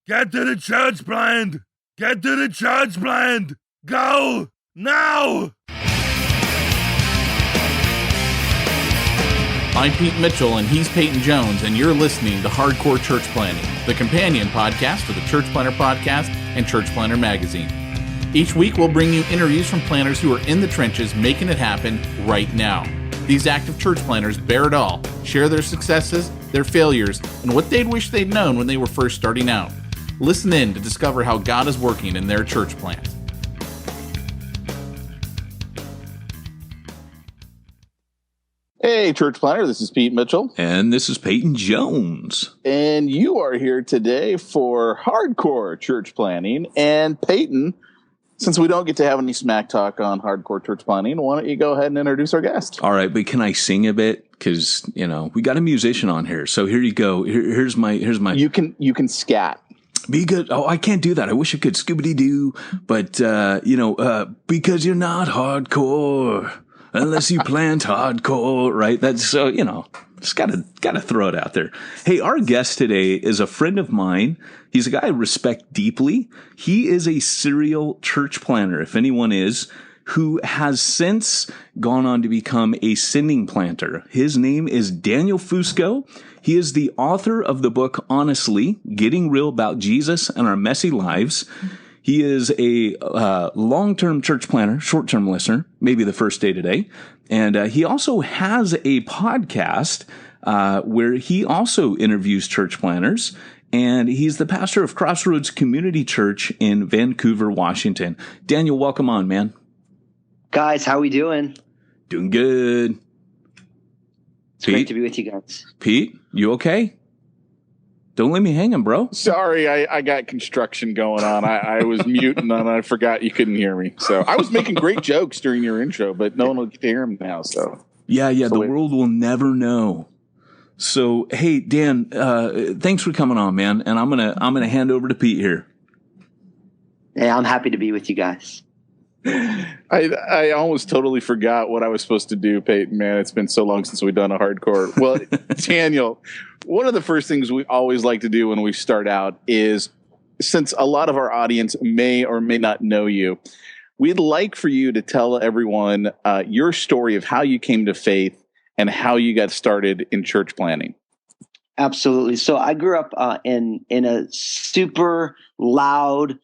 Get to the church blind! Get to the church blind! Go! Now! I'm Pete Mitchell, and he's Peyton Jones, and you're listening to Hardcore Church Planning, the companion podcast to the Church Planner Podcast and Church Planner Magazine. Each week, we'll bring you interviews from planners who are in the trenches making it happen right now. These active church planners bear it all, share their successes, their failures, and what they'd wish they'd known when they were first starting out. Listen in to discover how God is working in their church plans. Hey, Church Planner, this is Pete Mitchell. And this is Peyton Jones. And you are here today for Hardcore Church Planning. And Peyton, since we don't get to have any smack talk on Hardcore Church Planning, why don't you go ahead and introduce our guest? All right, but can I sing a bit? Because, you know, we got a musician on here. So here you go. Here's my. You can scat. Be good. Oh, I can't do that. I wish I could Scooby-Doo, but, because you're not hardcore. Unless you plant hardcore, right? That's so, just gotta throw it out there. Hey, our guest today is a friend of mine. He's a guy I respect deeply. He is a serial church planner, if anyone is, who has since gone on to become a sending planter. His name is Daniel Fusco. He is the author of the book, Honestly, Getting Real About Jesus and Our Messy Lives. He is a long-term church planner, short-term listener, maybe the first day today. And he also has a podcast where he also interviews church planners. And he's the pastor of Crossroads Community Church in Vancouver, Washington. Daniel, welcome on, man. Guys, how we doing? Doing good. It's great to be with you guys. Pete, you okay? Don't leave me hanging, bro. Sorry, I got construction going on. I was muting and I forgot you couldn't hear me. So I was making great jokes during your intro, but no one will get to hear them now. So yeah, the world will never know. So hey, Dan, thanks for coming on, man. And I'm gonna hand over to Pete here. Yeah, I'm happy to be with you guys. I almost totally forgot what I was supposed to do, Peyton, man. It's been so long since we've done a hardcore. Well, Daniel, one of the first things we always like to do when we start out is, since a lot of our audience may or may not know you, we'd like for you to tell everyone your story of how you came to faith and how you got started in church planning. Absolutely. So I grew up in a super loud,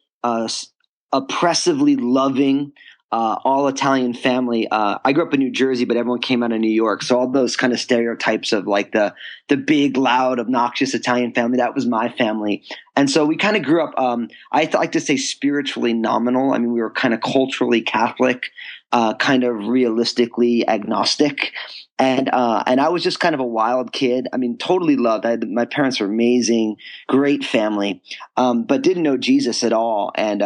oppressively loving, all Italian family. I grew up in New Jersey, but everyone came out of New York. So all those kind of stereotypes of like the big, loud, obnoxious Italian family, that was my family. And so we kind of grew up, I like to say spiritually nominal. I mean, we were kind of culturally Catholic, kind of realistically agnostic. And I was just kind of a wild kid. I mean, totally loved. My parents were amazing, great family, but didn't know Jesus at all. And,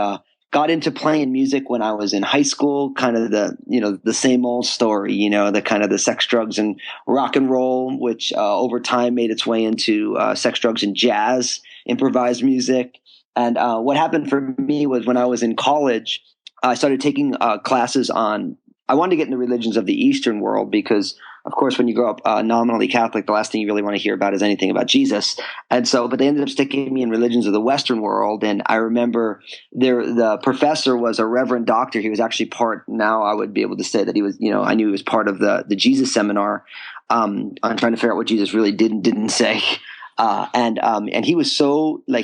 got into playing music when I was in high school, kind of the same old story, the kind of the sex, drugs, and rock and roll, which over time made its way into sex, drugs, and jazz, improvised music. And what happened for me was when I was in college, I started taking classes on, I wanted to get in the religions of the Eastern world because, of course, when you grow up nominally Catholic, the last thing you really want to hear about is anything about Jesus. And so, but they ended up sticking me in religions of the Western world. And I remember the professor was a reverend doctor. He was actually now I would be able to say that he was, I knew he was part of the Jesus seminar on trying to figure out what Jesus really did and didn't say. And he was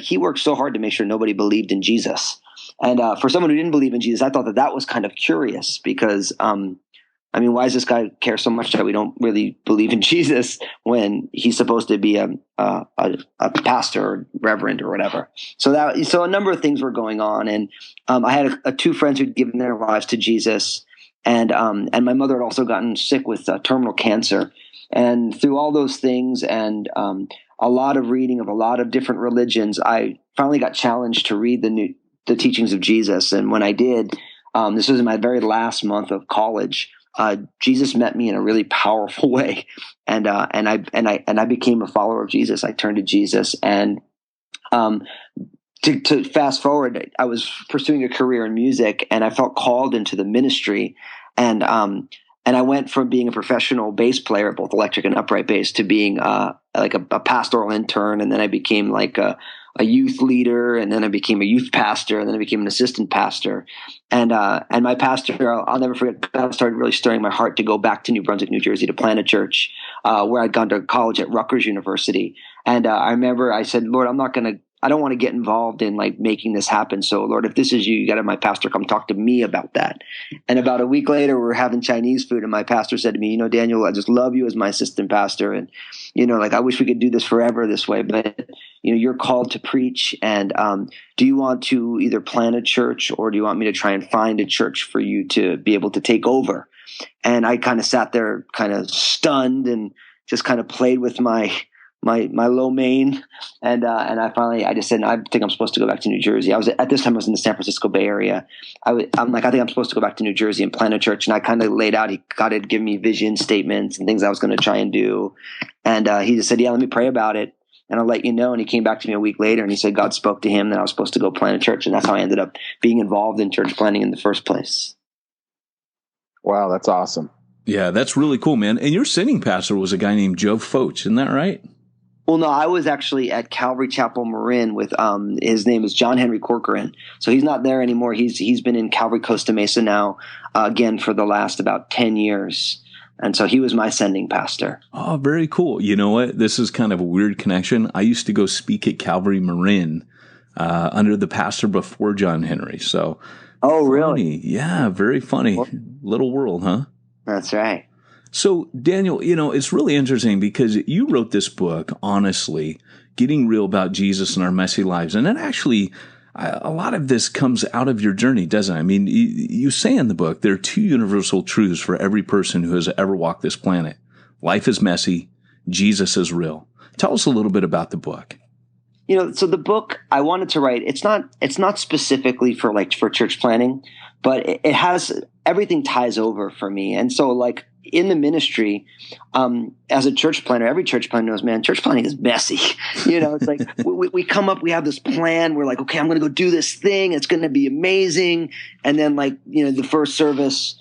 he worked so hard to make sure nobody believed in Jesus. And for someone who didn't believe in Jesus, I thought that was kind of curious because, why does this guy care so much that we don't really believe in Jesus when he's supposed to be a pastor or reverend or whatever? So a number of things were going on, and I had two friends who'd given their lives to Jesus, and my mother had also gotten sick with terminal cancer. And through all those things and a lot of reading of a lot of different religions, I finally got challenged to read the teachings of Jesus. And when I did, this was in my very last month of college. Jesus met me in a really powerful way, and I became a follower of Jesus. I turned to Jesus, and to fast forward, I was pursuing a career in music, and I felt called into the ministry, and I went from being a professional bass player, both electric and upright bass, to being like a pastoral intern, and then I became like a a youth leader, and then I became a youth pastor, and then I became an assistant pastor. And my pastor, I'll never forget, God started really stirring my heart to go back to New Brunswick, New Jersey, to plant a church where I'd gone to college at Rutgers University. And I remember I said, Lord, I don't want to get involved in like making this happen. So Lord, if this is you, you got to have my pastor come talk to me about that. And about a week later, we were having Chinese food, and my pastor said to me, Daniel, I just love you as my assistant pastor. And, I wish we could do this forever this way, but, you're called to preach. And do you want to either plant a church, or do you want me to try and find a church for you to be able to take over? And I kind of sat there kind of stunned and just kind of played with my low main, and I just said, no, I think I'm supposed to go back to New Jersey. At this time I was in the San Francisco Bay Area. I'm like, I think I'm supposed to go back to New Jersey and plant a church. And I kind of laid out, he got to give me vision statements and things I was going to try and do. And he just said, yeah, let me pray about it, and I'll let you know. And he came back to me a week later, and he said God spoke to him that I was supposed to go plant a church. And that's how I ended up being involved in church planting in the first place. Wow, that's awesome. Yeah, that's really cool, man. And your sitting pastor was a guy named Joe Foch, isn't that right? Well, no, I was actually at Calvary Chapel Marin with his name is John Henry Corcoran. So he's not there anymore. He's been in Calvary Costa Mesa now again for the last about 10 years. And so he was my sending pastor. Oh, very cool. You know what? This is kind of a weird connection. I used to go speak at Calvary Marin under the pastor before John Henry. So, oh, funny. really? Yeah, very funny. Little world, huh? That's right. So, Daniel, it's really interesting because you wrote this book, honestly, getting real about Jesus in our messy lives. And it actually, a lot of this comes out of your journey, doesn't it? I mean, you say in the book, there are two universal truths for every person who has ever walked this planet. Life is messy. Jesus is real. Tell us a little bit about the book. So the book I wanted to write, it's not specifically for church planning, but it has, everything ties over for me. And so in the ministry, as a church planner, every church planner knows, man, church planning is messy. It's like we come up, we have this plan. We're like, okay, I'm going to go do this thing. It's going to be amazing. And then the first service,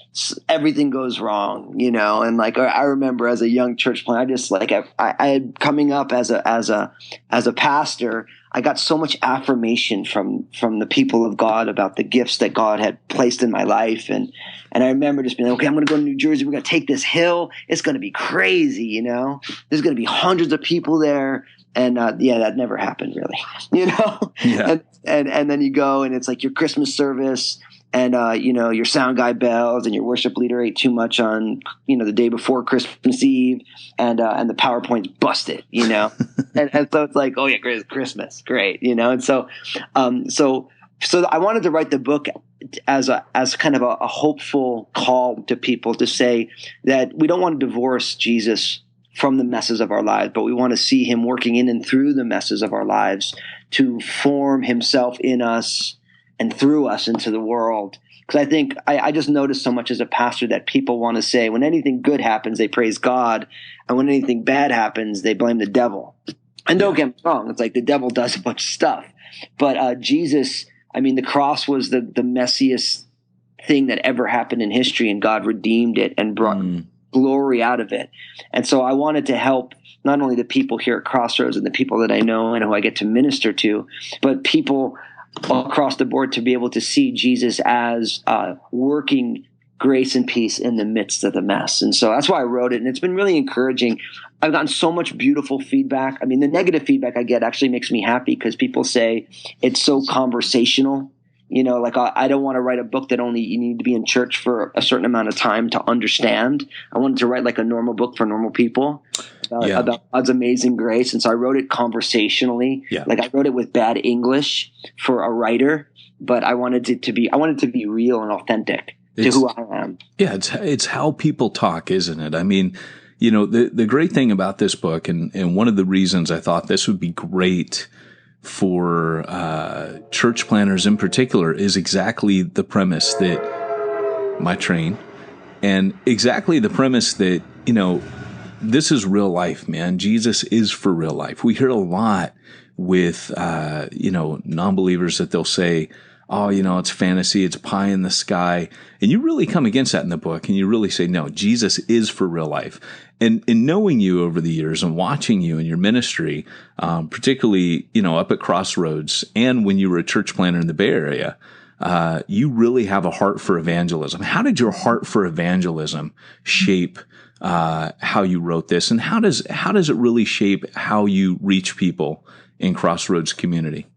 everything goes wrong, and I remember as a young church planner, I just I had coming up as a pastor, I got so much affirmation from the people of God about the gifts that God had placed in my life. And I remember just being like, okay, I'm going to go to New Jersey. We're going to take this hill. It's going to be crazy. There's going to be hundreds of people there. And that never happened really, Yeah. And then you go and it's like your Christmas service, and your sound guy bells, and your worship leader ate too much on the day before Christmas Eve, and the PowerPoint's busted, and so it's like, oh yeah, great, Christmas, great, and so I wanted to write the book as kind of a hopeful call to people to say that we don't want to divorce Jesus from the messes of our lives, but we want to see him working in and through the messes of our lives to form himself in us and through us into the world. Because I think I just noticed so much as a pastor that people want to say when anything good happens, they praise God. And when anything bad happens, they blame the devil. And don't get me wrong, it's like the devil does a bunch of stuff. But Jesus, the cross was the messiest thing that ever happened in history, and God redeemed it and brought glory out of it. And so I wanted to help not only the people here at Crossroads and the people that I know and who I get to minister to, but people across the board to be able to see Jesus as working grace and peace in the midst of the mess. And so that's why I wrote it. And it's been really encouraging. I've gotten so much beautiful feedback. The negative feedback I get actually makes me happy because people say it's so conversational. I don't want to write a book that only you need to be in church for a certain amount of time to understand. I wanted to write a normal book for normal people about God's amazing grace. And so I wrote it conversationally. Yeah. I wrote it with bad English for a writer, but I wanted it to be be real and authentic to who I am. Yeah, it's how people talk, isn't it? The great thing about this book, and one of the reasons I thought this would be great for church planners in particular, is exactly the premise that my train, and exactly the premise that, this is real life, man. Jesus is for real life. We hear a lot with, non-believers that they'll say, oh, it's fantasy, it's pie in the sky. And you really come against that in the book, and you really say, no, Jesus is for real life. And in knowing you over the years and watching you in your ministry, particularly, up at Crossroads and when you were a church planter in the Bay Area, you really have a heart for evangelism. How did your heart for evangelism shape how you wrote this? And how does it really shape how you reach people in Crossroads community?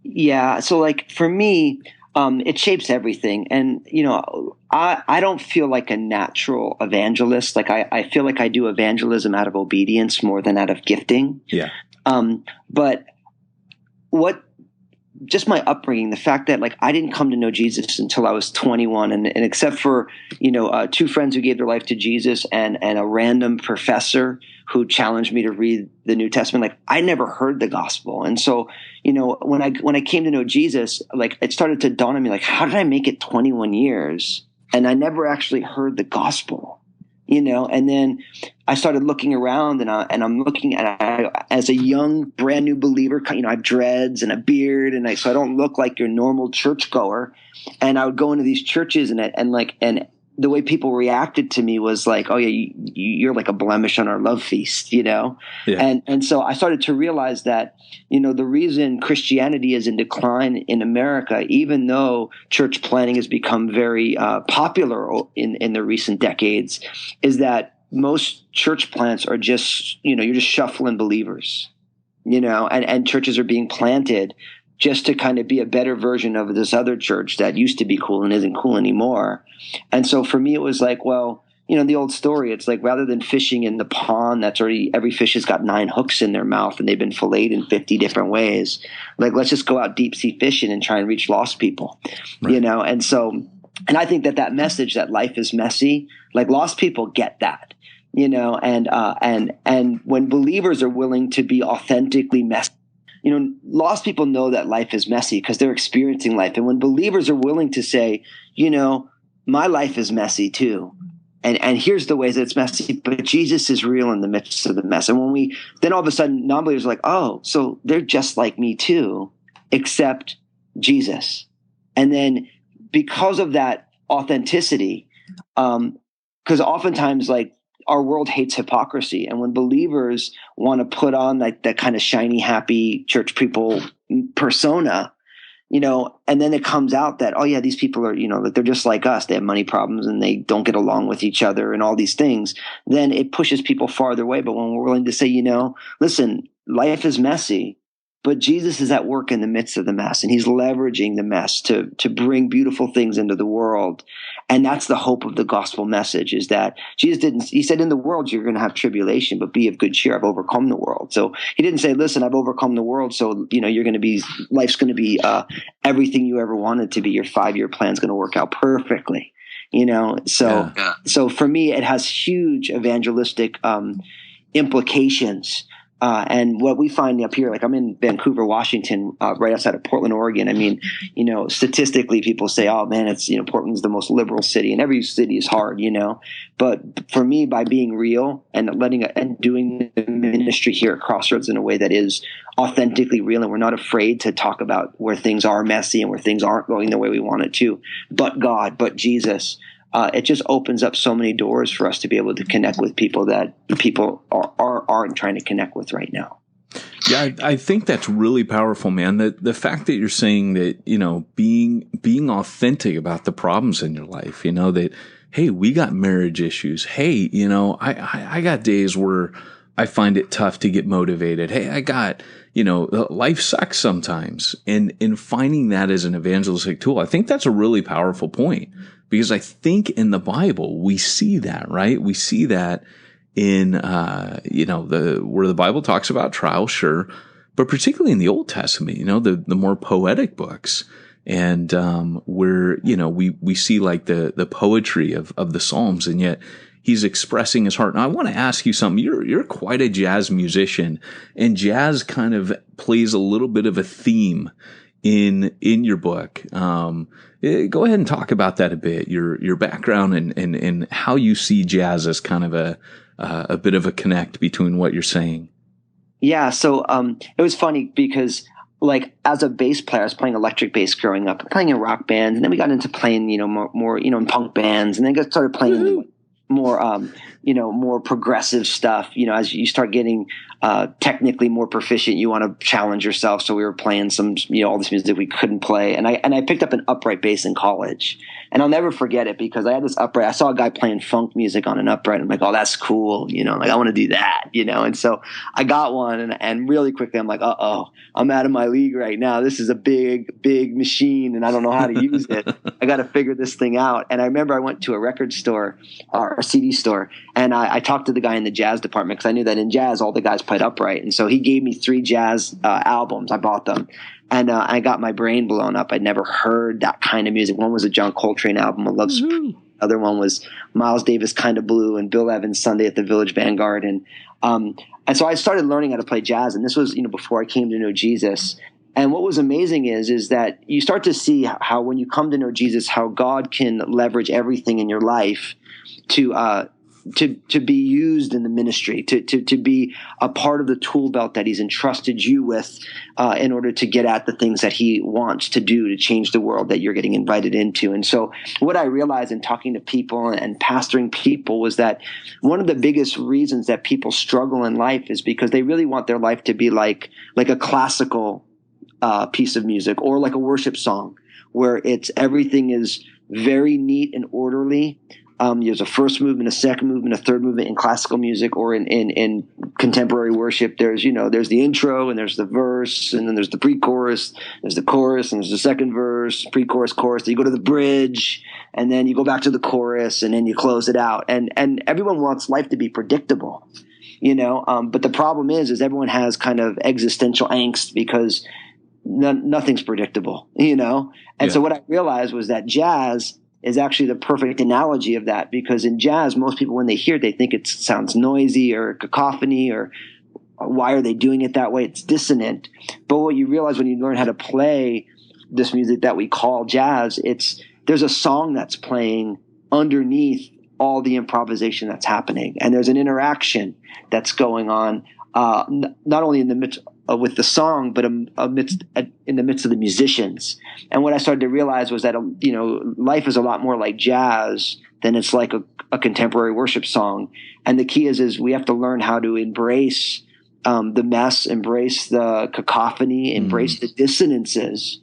Yeah. So like for me, it shapes everything. And, I don't feel like a natural evangelist. Like I feel like I do evangelism out of obedience more than out of gifting. Yeah. But just my upbringing, the fact that like I didn't come to know Jesus until I was 21, and except for two friends who gave their life to Jesus and a random professor who challenged me to read the New Testament, like I never heard the gospel. And so when I came to know Jesus, like it started to dawn on me, like how did I make it 21 years and I never actually heard the gospel? And then I started looking around, and I'm looking at as a young, brand new believer. I have dreads and a beard, and so I don't look like your normal churchgoer. And I would go into these churches, and the way people reacted to me was like, "Oh yeah, you're like a blemish on our love feast," Yeah. And so I started to realize that the reason Christianity is in decline in America, even though church planting has become very popular in the recent decades, is that most church plants are just you're just shuffling believers, and churches are being planted just to kind of be a better version of this other church that used to be cool and isn't cool anymore. And so for me, it was like, well, the old story, it's like rather than fishing in the pond that's already, every fish has got 9 hooks in their mouth and they've been filleted in 50 different ways. Like, let's just go out deep sea fishing and try and reach lost people, right. And so, and I think that message that life is messy, like lost people get that, and when believers are willing to be authentically messy, lost people know that life is messy because they're experiencing life. And when believers are willing to say, my life is messy too. And here's the ways that it's messy, but Jesus is real in the midst of the mess. And then all of a sudden non-believers are like, oh, so they're just like me too, except Jesus. And then because of that authenticity, because oftentimes like our world hates hypocrisy. And when believers want to put on like that kind of shiny, happy church people persona, and then it comes out that, oh yeah, these people are, that they're just like us. They have money problems and they don't get along with each other and all these things. Then it pushes people farther away. But when we're willing to say, listen, life is messy, but Jesus is at work in the midst of the mess, and he's leveraging the mess to bring beautiful things into the world. And that's the hope of the gospel message, is that he said, in the world, you're going to have tribulation, but be of good cheer. I've overcome the world. So he didn't say, listen, I've overcome the world. So, life's going to be everything you ever wanted to be. Your 5-year plan's going to work out perfectly, So, Yeah. So for me, it has huge evangelistic implications. And what we find up here, like I'm in Vancouver, Washington, right outside of Portland, Oregon. I mean, statistically people say, oh man, it's, Portland's the most liberal city, and every city is hard, but for me, by being real and doing the ministry here at Crossroads in a way that is authentically real, and we're not afraid to talk about where things are messy and where things aren't going the way we want it to, but God, but Jesus, it just opens up so many doors for us to be able to connect with people that people aren't trying to connect with right now. Yeah, I think that's really powerful, man. The fact that you're saying that, being authentic about the problems in your life, that, hey, we got marriage issues. Hey, I got days where I find it tough to get motivated. Hey, I got, life sucks sometimes. And finding that as an evangelistic tool, I think that's a really powerful point. Because I think in the Bible, we see that, right? We see that in, where the Bible talks about trials, sure, but particularly in the Old Testament, the more poetic books, and where, we see like the poetry of the Psalms, and yet he's expressing his heart. Now, I want to ask you something. You're quite a jazz musician, and jazz kind of plays a little bit of a theme in your book. Go ahead and talk about that a bit, your background and how you see jazz as kind of a bit of a connect between what you're saying. Yeah. So, it was funny because like as a bass player, I was playing electric bass growing up, playing in rock bands, and then we got into playing, more in punk bands, and then got started playing more, more progressive stuff. As you start getting technically more proficient, you want to challenge yourself. So we were playing some, all this music we couldn't play, and I picked up an upright bass in college, and I'll never forget it because I had this upright. I saw a guy playing funk music on an upright. I'm like, oh, that's cool, like I want to do that, and so I got one, and really quickly I'm like, I'm out of my league right now. This is a big machine, and I don't know how to use it. I got to figure this thing out. And I remember I went to a record store or a CD store, and I talked to the guy in the jazz department because I knew that in jazz all the guys played upright, and so he gave me 3 jazz albums. I bought them, and I got my brain blown up. I'd never heard that kind of music. One was a John Coltrane album, I Love Supreme. The other one was Miles Davis, Kind of Blue, and Bill Evans' Sunday at the Village Vanguard. And so I started learning how to play jazz, and this was before I came to know Jesus. And what was amazing is that you start to see how when you come to know Jesus, how God can leverage everything in your life to be used in the ministry, to be a part of the tool belt that he's entrusted you with in order to get at the things that he wants to do to change the world that you're getting invited into. And so what I realized in talking to people and pastoring people was that one of the biggest reasons that people struggle in life is because they really want their life to be like a classical piece of music or like a worship song where everything is very neat and orderly. There's a first movement, a second movement, a third movement in classical music, or in contemporary worship. There's the intro, and there's the verse, and then there's the pre-chorus, there's the chorus, and there's the second verse, pre-chorus, chorus. Then you go to the bridge, and then you go back to the chorus, and then you close it out. And everyone wants life to be predictable, but the problem is everyone has kind of existential angst because nothing's predictable, And so what I realized was that jazz is actually the perfect analogy of that, because in jazz, most people, when they hear it, they think it sounds noisy or cacophony or why are they doing it that way? It's dissonant. But what you realize when you learn how to play this music that we call jazz, there's a song that's playing underneath all the improvisation that's happening. And there's an interaction that's going on, not only in the midst with the song, but in the midst of the musicians. And what I started to realize was that life is a lot more like jazz than it's like a contemporary worship song. And the key is we have to learn how to embrace the mess, embrace the cacophony, embrace the dissonances,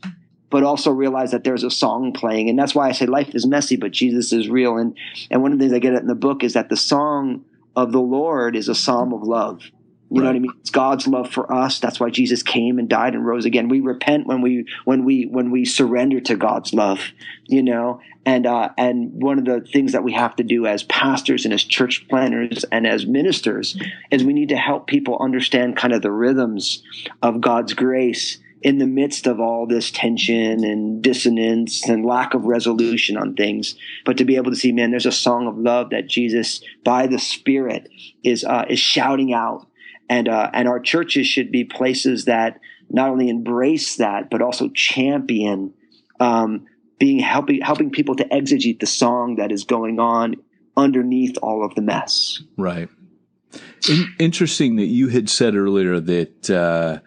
but also realize that there's a song playing. And that's why I say life is messy, but Jesus is real. And one of the things I get in the book is that the song of the Lord is a psalm of love. You know what I mean? It's God's love for us. That's why Jesus came and died and rose again. We repent when we surrender to God's love, And one of the things that we have to do as pastors and as church planners and as ministers is we need to help people understand kind of the rhythms of God's grace in the midst of all this tension and dissonance and lack of resolution on things, but to be able to see, man, there's a song of love that Jesus, by the Spirit, is shouting out. And our churches should be places that not only embrace that, but also champion helping people to exegete the song that is going on underneath all of the mess. Right. Interesting that you had said earlier that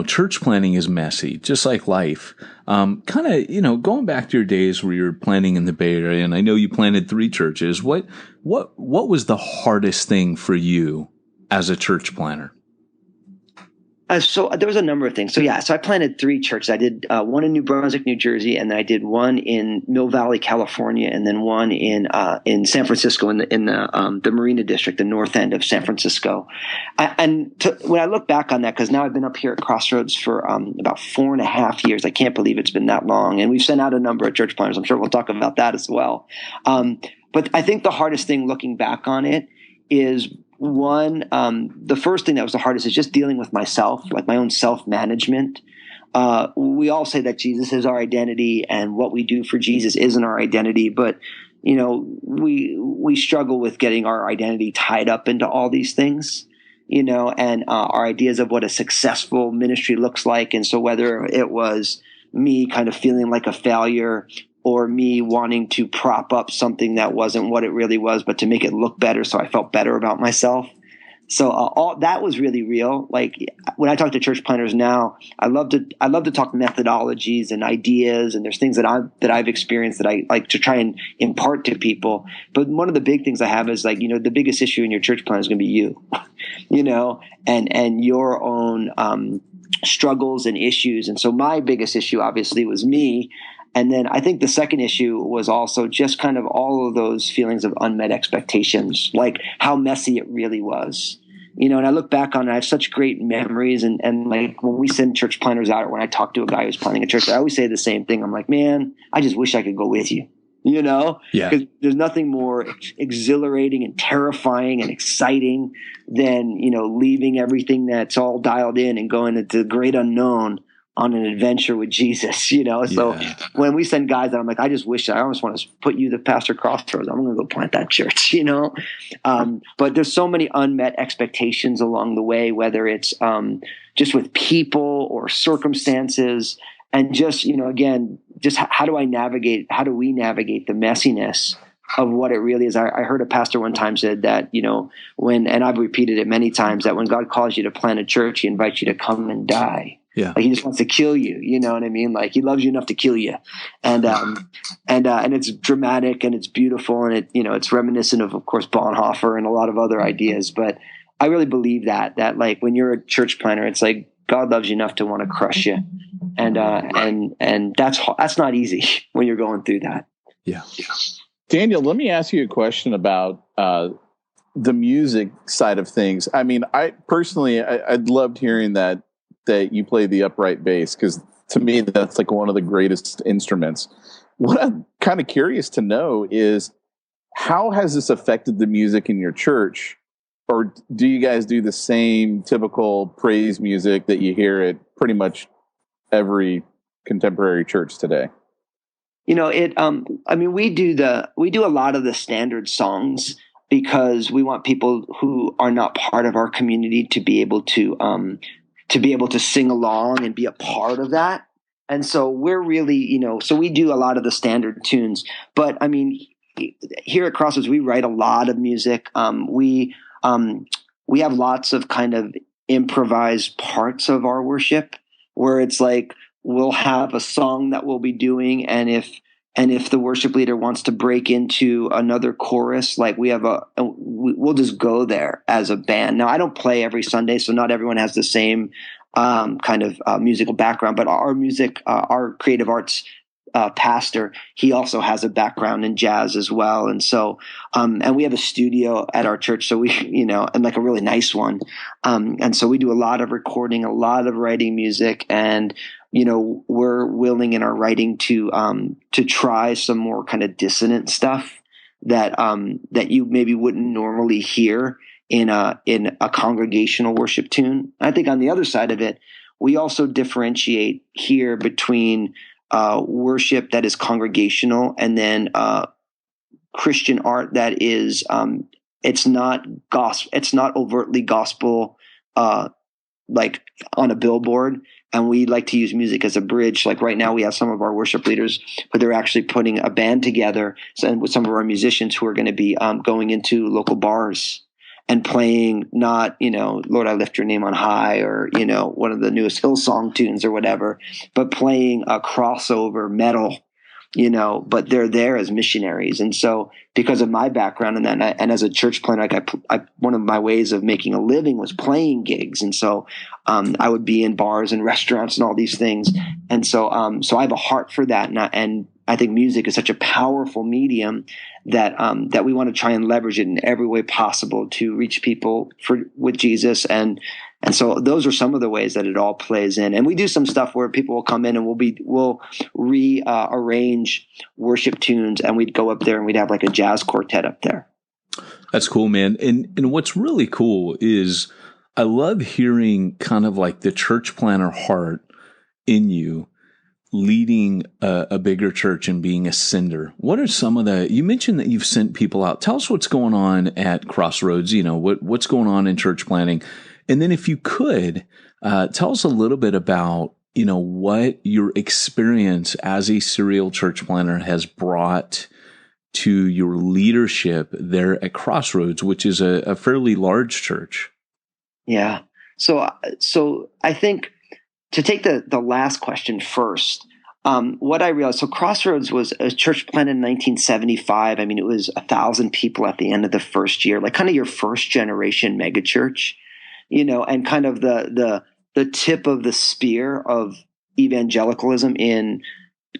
church planning is messy, just like life. Kind of going back to your days where you were planning in the Bay Area, and I know you planted 3 churches. What was the hardest thing for you as a church planner? So there was a number of things. So I planted 3 churches. I did one in New Brunswick, New Jersey, and then I did one in Mill Valley, California, and then one in San Francisco in the Marina District, the north end of San Francisco. When I look back on that, because now I've been up here at Crossroads for about 4.5 years. I can't believe it's been that long, and we've sent out a number of church planners. I'm sure we'll talk about that as well. But I think the hardest thing looking back on it is the first thing that was the hardest is just dealing with myself, like my own self-management. We all say that Jesus is our identity and what we do for Jesus isn't our identity, but we struggle with getting our identity tied up into all these things, and our ideas of what a successful ministry looks like. And so whether it was me kind of feeling like a failure or me wanting to prop up something that wasn't what it really was, but to make it look better so I felt better about myself. So all that was really real. Like when I talk to church planners now, I love to talk methodologies and ideas, and there's things that I've experienced that I like to try and impart to people. But one of the big things I have is like, the biggest issue in your church plan is going to be you, and your own struggles and issues. And so my biggest issue obviously was me. And then I think the second issue was also just kind of all of those feelings of unmet expectations, like how messy it really was. And I look back on it, I have such great memories. And like when we send church planners out, or when I talk to a guy who's planning a church, I always say the same thing. I'm like, man, I just wish I could go with you, Yeah. because there's nothing more exhilarating and terrifying and exciting than, leaving everything that's all dialed in and going into the great unknown on an adventure with Jesus, So when we send guys out, I'm like, I just wish I almost want to put you the pastor Crossroads. I'm going to go plant that church, But there's so many unmet expectations along the way, whether it's just with people or circumstances, and just, again, just how do we navigate the messiness of what it really is. I heard a pastor one time said that, and I've repeated it many times, that when God calls you to plant a church, he invites you to come and die. Yeah. Like he just wants to kill you. You know what I mean? Like he loves you enough to kill you. And it's dramatic and it's beautiful. And it's reminiscent of course, Bonhoeffer and a lot of other ideas. But I really believe that like when you're a church planner, it's like God loves you enough to want to crush you. And that's not easy when you're going through that. Yeah. Daniel, let me ask you a question about the music side of things. I mean, I loved hearing that you play the upright bass, because to me, that's like one of the greatest instruments. What I'm kind of curious to know is, how has this affected the music in your church? Or do you guys do the same typical praise music that you hear at pretty much every contemporary church today? We do a lot of the standard songs because we want people who are not part of our community to be able to sing along and be a part of that. And so we're really, so we do a lot of the standard tunes. But I mean, here at Crossroads, we write a lot of music. We have lots of kind of improvised parts of our worship where it's like we'll have a song that we'll be doing, and if the worship leader wants to break into another chorus, like we'll just go there as a band. Now, I don't play every Sunday, so not everyone has the same kind of musical background, but our creative arts pastor, he also has a background in jazz as well. And so, and we have a studio at our church, so we, and like a really nice one. And so we do a lot of recording, a lot of writing music, and we're willing in our writing to try some more kind of dissonant stuff that you maybe wouldn't normally hear in a congregational worship tune. I think on the other side of it, we also differentiate here between worship that is congregational and then Christian art that is it's not overtly gospel like on a billboard. And we like to use music as a bridge. Like right now we have some of our worship leaders, but they're actually putting a band together with some of our musicians who are going to be going into local bars and playing not, Lord, I lift your name on high, or, one of the newest Hillsong tunes or whatever, but playing a crossover metal, but they're there as missionaries. And so because of my background in that, and as a church planner, like one of my ways of making a living was playing gigs. And so I would be in bars and restaurants and all these things. And so I have a heart for that. And I think music is such a powerful medium that we want to try and leverage it in every way possible to reach people with Jesus. And so those are some of the ways that it all plays in. And we do some stuff where people will come in and we'll rearrange worship tunes, and we'd go up there and we'd have like a jazz quartet up there. That's cool, man. And what's really cool is I love hearing kind of like the church planner heart in you, leading a bigger church and being a sender. What are some of you mentioned that you've sent people out. Tell us what's going on at Crossroads, what's going on in church planning. And then if you could, tell us a little bit about, what your experience as a serial church planner has brought to your leadership there at Crossroads, which is a fairly large church. Yeah. So I think to take the last question first, what I realized, so Crossroads was a church planted in 1975. I mean, it was 1,000 people at the end of the first year, like kind of your first generation megachurch, and kind of the tip of the spear of evangelicalism in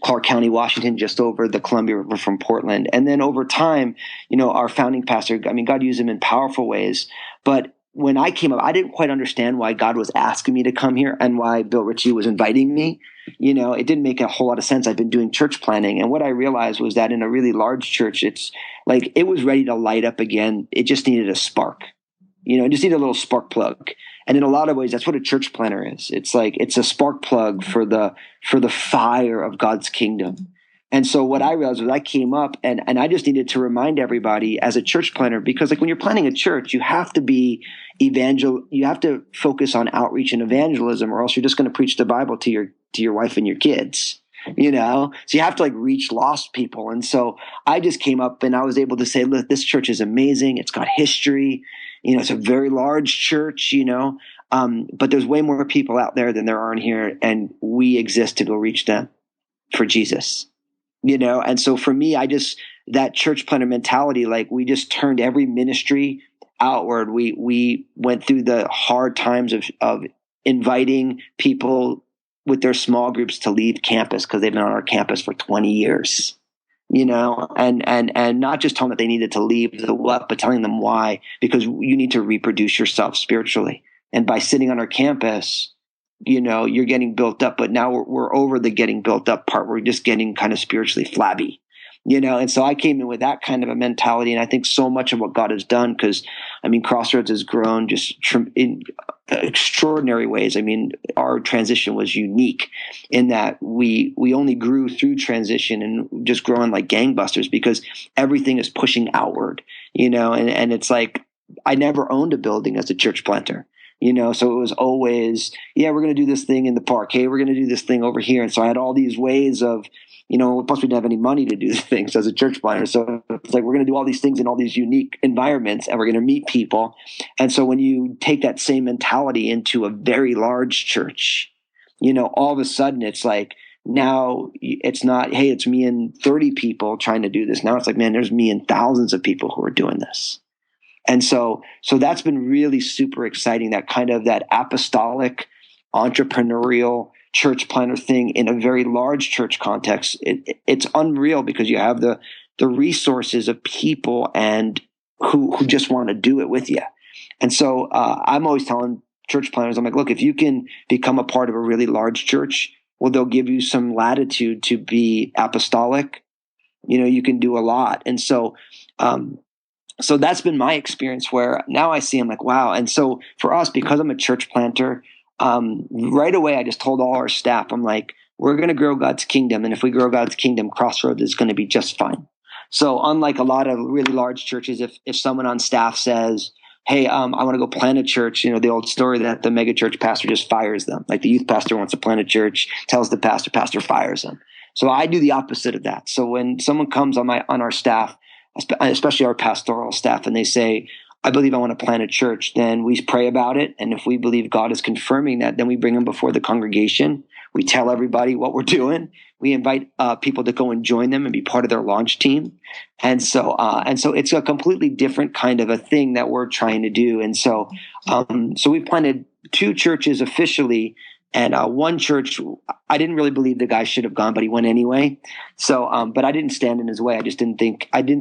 Clark County, Washington, just over the Columbia River from Portland. And then over time, our founding pastor, I mean, God used him in powerful ways. But when I came up, I didn't quite understand why God was asking me to come here and why Bill Ritchie was inviting me. It didn't make a whole lot of sense. I've been doing church planning. And what I realized was that in a really large church, it's like it was ready to light up again. It just needed a spark. It just needed a little spark plug. And in a lot of ways, that's what a church planner is. It's like it's a spark plug for the fire of God's kingdom. And so what I realized was I came up and I just needed to remind everybody as a church planner, because like when you're planning a church, you have to be you have to focus on outreach and evangelism, or else you're just going to preach the Bible to your wife and your kids. So you have to like reach lost people. And so I just came up and I was able to say, look, this church is amazing. It's got history. It's a very large church, but there's way more people out there than there are in here. And we exist to go reach them for Jesus, And so for me, that church planner mentality, like we just turned every ministry outward. We went through the hard times of inviting people with their small groups to leave campus because they've been on our campus for 20 years. And not just telling them that they needed to leave the what, but telling them why, because you need to reproduce yourself spiritually. And by sitting on our campus, you're getting built up, but now we're over the getting built up part. We're just getting kind of spiritually flabby, and so I came in with that kind of a mentality. And I think so much of what God has done, because I mean, Crossroads has grown just in extraordinary ways. I mean, our transition was unique in that we only grew through transition and just growing like gangbusters because everything is pushing outward, and it's like, I never owned a building as a church planter. So it was always, we're going to do this thing in the park. Hey, we're going to do this thing over here. And so I had all these ways of, plus we didn't have any money to do things as a church planter. So it's like, we're going to do all these things in all these unique environments and we're going to meet people. And so when you take that same mentality into a very large church, all of a sudden it's like, now it's not, hey, it's me and 30 people trying to do this. Now it's like, man, there's me and thousands of people who are doing this. And so that's been really super exciting, that kind of that apostolic, entrepreneurial church planner thing in a very large church context. It's unreal because you have the resources of people and who just want to do it with you. And so I'm always telling church planners, I'm like, look, if you can become a part of a really large church, well, they'll give you some latitude to be apostolic. You can do a lot. And so that's been my experience, where now I see, I'm like, wow. And so for us, because I'm a church planter, right away, I just told all our staff, I'm like, we're going to grow God's kingdom. And if we grow God's kingdom, Crossroads is going to be just fine. So unlike a lot of really large churches, if someone on staff says, hey, I want to go plant a church, the old story that the mega church pastor just fires them. Like the youth pastor wants to plant a church, tells the pastor fires them. So I do the opposite of that. So when someone comes on our staff, especially our pastoral staff, and they say, I believe I want to plant a church, then we pray about it. And if we believe God is confirming that, then we bring them before the congregation. We tell everybody what we're doing. We invite people to go and join them and be part of their launch team. And so it's a completely different kind of a thing that we're trying to do. And so we planted 2 churches officially. And one church, I didn't really believe the guy should have gone, but he went anyway. So, but I didn't stand in his way. I didn't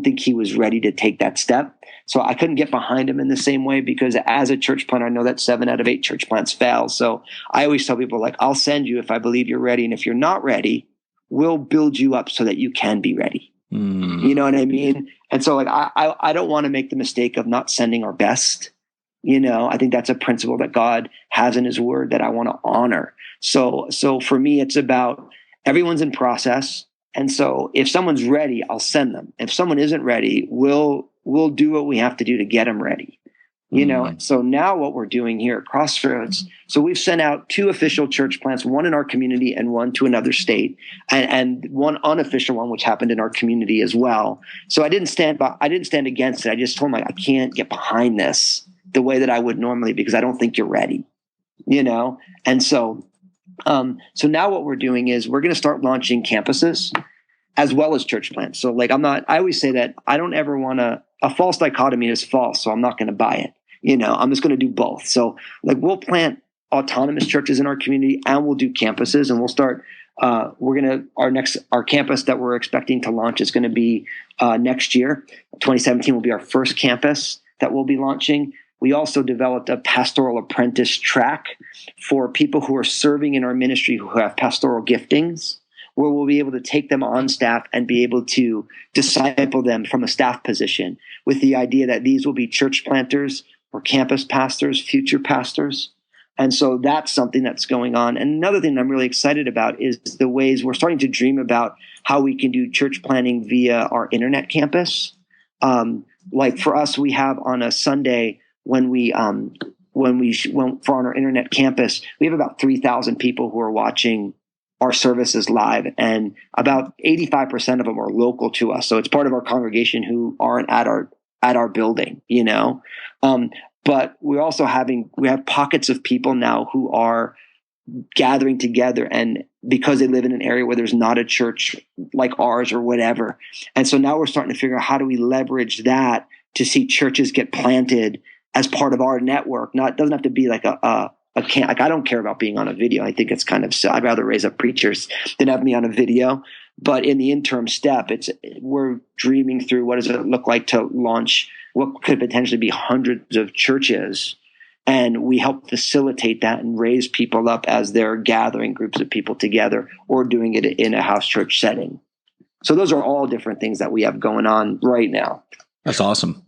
think he was ready to take that step. So I couldn't get behind him in the same way, because as a church planter, I know that 7 out of 8 church plants fail. So I always tell people, like, I'll send you if I believe you're ready. And if you're not ready, we'll build you up so that you can be ready. You know what I mean? And so like, I don't want to make the mistake of not sending our best. I think that's a principle that God has in his word that I want to honor. So for me, it's about everyone's in process. And so if someone's ready, I'll send them. If someone isn't ready, we'll do what we have to do to get them ready. So now what we're doing here at Crossroads, so we've sent out 2 official church plants, one in our community and one to another state, and one unofficial one, which happened in our community as well. So I didn't stand against it. I just told them, I can't get behind this. the way that I would normally, because I don't think you're ready, you know? And so now what we're doing is we're going to start launching campuses as well as church plants. So like, I always say that I don't ever want a false dichotomy is false. So I'm not going to buy it. You know, I'm just going to do both. So like, we'll plant autonomous churches in our community and we'll do campuses, and we'll start, our campus that we're expecting to launch is going to be next year. 2017 will be our first campus that we'll be launching. We also developed a pastoral apprentice track for people who are serving in our ministry who have pastoral giftings, where we'll be able to take them on staff and be able to disciple them from a staff position, with the idea that these will be church planters or campus pastors, future pastors. And so that's something that's going on. And another thing I'm really excited about is the ways we're starting to dream about how we can do church planting via our internet campus. Like for us, we have on a Sunday when on our internet campus, we have about 3,000 people who are watching our services live, and about 85% of them are local to us. So it's part of our congregation who aren't at our building, you know. But we have pockets of people now who are gathering together, and because they live in an area where there's not a church like ours or whatever. And so now we're starting to figure out how do we leverage that to see churches get planted as part of our network. It doesn't have to be like like I don't care about being on a video. I think it's kind of, I'd rather raise up preachers than have me on a video. But in the interim step, we're dreaming through what does it look like to launch what could potentially be hundreds of churches. And we help facilitate that and raise people up as they're gathering groups of people together or doing it in a house church setting. So those are all different things that we have going on right now. That's awesome.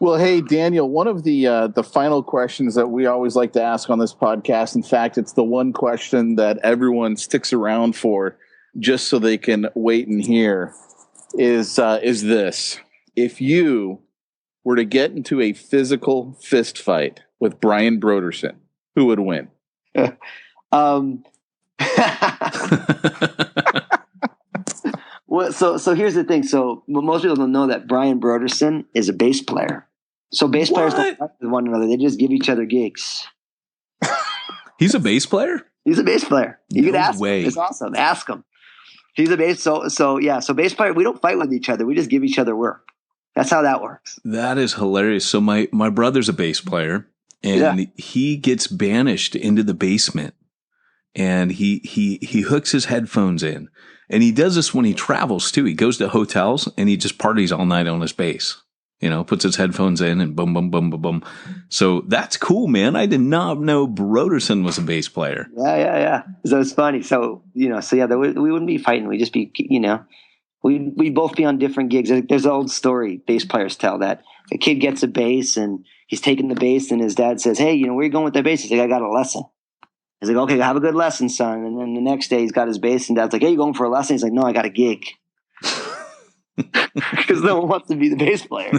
Well, hey, Daniel, one of the final questions that we always like to ask on this podcast, in fact, it's the one question that everyone sticks around for just so they can wait and hear, is this. If you were to get into a physical fist fight with Brian Broderson, who would win? Well, so here's the thing. So most people don't know that Brian Broderson is a bass player. So bass players don't fight with one another. They just give each other gigs. He's a bass player? He's a bass player. You could ask way. him. It's awesome. Ask him. He's a bass. So bass player, we don't fight with each other. We just give each other work. That's how that works. That is hilarious. So my brother's a bass player, and he gets banished into the basement, and he hooks his headphones in. And he does this when he travels too. He goes to hotels and he just parties all night on his bass. You know, puts his headphones in and boom, boom, boom, boom, boom. So that's cool, man. I did not know Broderson was a bass player. Yeah. So it's funny. So, we wouldn't be fighting. We'd just be, we'd both be on different gigs. There's an old story bass players tell that a kid gets a bass and he's taking the bass and his dad says, hey, where are you going with that bass? He's like, I got a lesson. He's like, okay, have a good lesson, son. And then the next day he's got his bass and dad's like, hey, you going for a lesson? He's like, no, I got a gig. Because no one wants to be the bass player,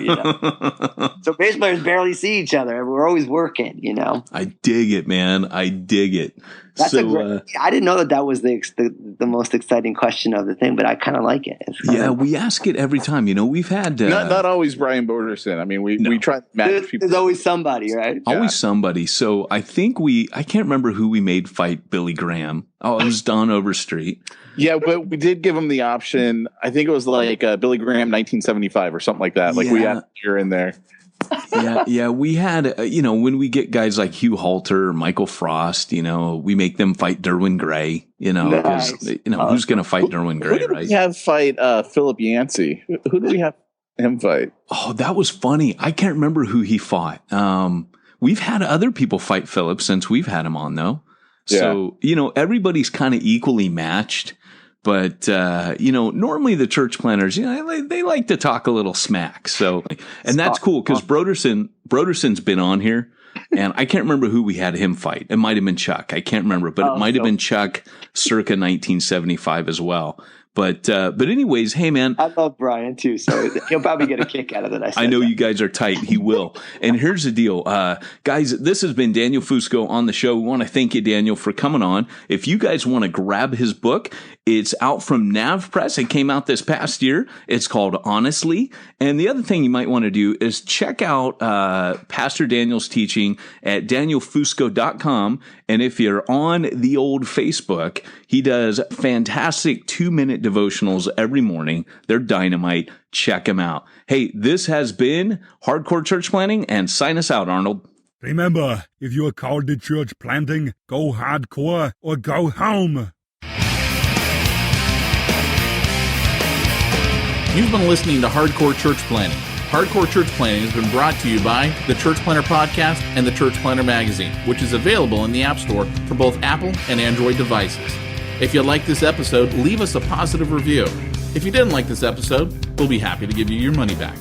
So bass players barely see each other. We're always working, I dig it, man. I dig it. I didn't know that was the most exciting question of the thing, but I kind of like it. We ask it every time. We've had not always Brian Broderson. I mean, we try to match people. There's always somebody, right? Always somebody. So I think I can't remember who we made fight Billy Graham. Oh, it was Don Overstreet. Yeah, but we did give him the option. I think it was like Billy Graham 1975 or something like that. Like we had here in there. Yeah. We had, when we get guys like Hugh Halter or Michael Frost, we make them fight Derwin Gray, because, who's going to fight Derwin Gray, who right? We have fight Philip Yancey. Who do we have him fight? Oh, that was funny. I can't remember who he fought. We've had other people fight Philip since we've had him on, though. So, everybody's kind of equally matched. But, normally the church planners, they like to talk a little smack. So, and that's cool because Broderson's been on here, and I can't remember who we had him fight. It might have been Chuck. I can't remember, but it might have been Chuck circa 1975 as well. But anyways, hey man, I love Brian too, so he'll probably get a kick out of it. I know you guys are tight. He will. And here's the deal, guys. This has been Daniel Fusco on the show. We want to thank you, Daniel, for coming on. If you guys want to grab his book, it's out from Nav Press. It came out this past year. It's called Honestly. And the other thing you might want to do is check out Pastor Daniel's teaching at danielfusco.com. And if you're on the old Facebook, he does fantastic 2-minute devotionals every morning. They're dynamite. Check him out. Hey, this has been Hardcore Church Planting, and sign us out, Arnold. Remember, if you are called to church planting, go hardcore or go home. You've been listening to Hardcore Church Planting. Hardcore Church Planting has been brought to you by the Church Planter Podcast and the Church Planter Magazine, which is available in the App Store for both Apple and Android devices. If you like this episode, leave us a positive review. If you didn't like this episode, we'll be happy to give you your money back.